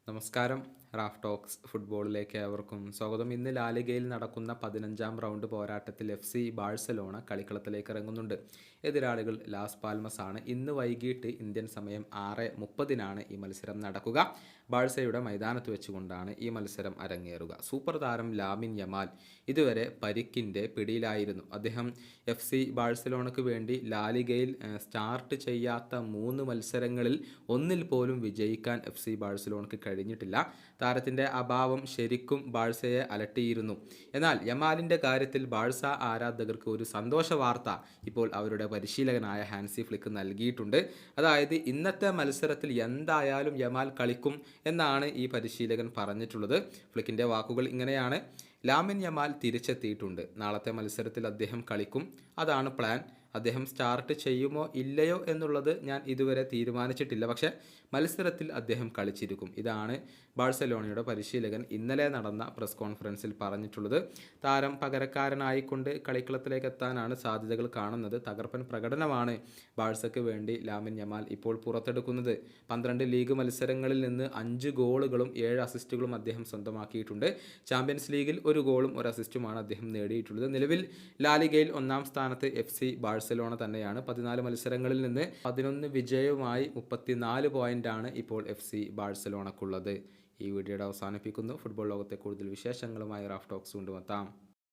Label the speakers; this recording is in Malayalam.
Speaker 1: നമസ്കാരം. റാഫ് ടോക്സ് ഫുട്ബോളിലേക്ക് ഏവർക്കും സ്വാഗതം. ഇന്ന് ലാലിഗയിൽ നടക്കുന്ന 15ാം റൗണ്ട് പോരാട്ടത്തിൽ FC ബാഴ്സലോണ കളിക്കളത്തിലേക്ക് ഇറങ്ങുന്നുണ്ട്. എതിരാളികൾ ലാസ് പാൽമസ് ആണ്. ഇന്ന് വൈകിട്ട് ഇന്ത്യൻ സമയം 6:30 ഈ മത്സരം നടക്കുക. ബാഴ്സയുടെ മൈതാനത്ത് വെച്ചുകൊണ്ടാണ് ഈ മത്സരം അരങ്ങേറുക. സൂപ്പർ താരം ലാമിൻ യമാൽ ഇതുവരെ പരിക്കിൻ്റെ പിടിയിലായിരുന്നു. അദ്ദേഹം FC ബാഴ്സലോണയ്ക്ക് വേണ്ടി ലാലിഗയിൽ സ്റ്റാർട്ട് ചെയ്യാത്ത 3 മത്സരങ്ങളിൽ ഒന്നിൽ പോലും വിജയിക്കാൻ FC ബാഴ്സലോണയ്ക്ക് കഴിഞ്ഞിട്ടില്ല. താരത്തിൻ്റെ അഭാവം ശരിക്കും ബാഴ്സയെ അലട്ടിയിരുന്നു. എന്നാൽ യമാലിൻ്റെ കാര്യത്തിൽ ബാഴ്സ ആരാധകർക്ക് ഒരു സന്തോഷ വാർത്ത ഇപ്പോൾ അവരുടെ പരിശീലകനായ ഹാൻസി ഫ്ലിക്ക് നൽകിയിട്ടുണ്ട്. അതായത് ഇന്നത്തെ മത്സരത്തിൽ എന്തായാലും യമാൽ കളിക്കും എന്നാണ് ഈ പരിശീലകൻ പറഞ്ഞിട്ടുള്ളത്. ഫ്ലിക്കിൻ്റെ വാക്കുകൾ ഇങ്ങനെയാണ്: ലാമിൻ യമാൽ തിരിച്ചെത്തിയിട്ടുണ്ട്. നാളത്തെ മത്സരത്തിൽ അദ്ദേഹം കളിക്കും. അതാണ് പ്ലാൻ. അദ്ദേഹം സ്റ്റാർട്ട് ചെയ്യുമോ ഇല്ലയോ എന്നുള്ളത് ഞാൻ ഇതുവരെ തീരുമാനിച്ചിട്ടില്ല. പക്ഷേ മത്സരത്തിൽ അദ്ദേഹം കളിച്ചിരിക്കും. ഇതാണ് ബാഴ്സലോണയുടെ പരിശീലകൻ ഇന്നലെ നടന്ന പ്രസ് കോൺഫറൻസിൽ പറഞ്ഞിട്ടുള്ളത്. താരം പകരക്കാരനായിക്കൊണ്ട് കളിക്കളത്തിലേക്ക് എത്താനാണ് സാധ്യതകൾ കാണുന്നത്. തകർപ്പൻ പ്രകടനമാണ് ബാഴ്സയ്ക്ക് വേണ്ടി ലാമിൻ യമാൽ ഇപ്പോൾ പുറത്തെടുക്കുന്നത്. 12 ലീഗ് മത്സരങ്ങളിൽ നിന്ന് 5 ഗോളുകളും 7 അസിസ്റ്റുകളും അദ്ദേഹം സ്വന്തമാക്കിയിട്ടുണ്ട്. ചാമ്പ്യൻസ് ലീഗിൽ 1 ഗോളും 1 അസിസ്റ്റുമാണ് അദ്ദേഹം നേടിയിട്ടുള്ളത്. നിലവിൽ ലാലിഗയിൽ 1ാം സ്ഥാനത്ത് FC ബാഴ്സലോണ തന്നെയാണ്. 14 മത്സരങ്ങളിൽ നിന്ന് 11 വിജയവുമായി 34 പോയിൻ്റാണ് ഇപ്പോൾ FC ബാഴ്സലോണക്കുള്ളത്. ഈ വീഡിയോയുടെ അവസാനിപ്പിക്കുന്നു. ഫുട്ബോൾ ലോകത്തെ കൂടുതൽ വിശേഷങ്ങളുമായി റാഫ് ടോക്സ് കൊണ്ടുവെത്താം.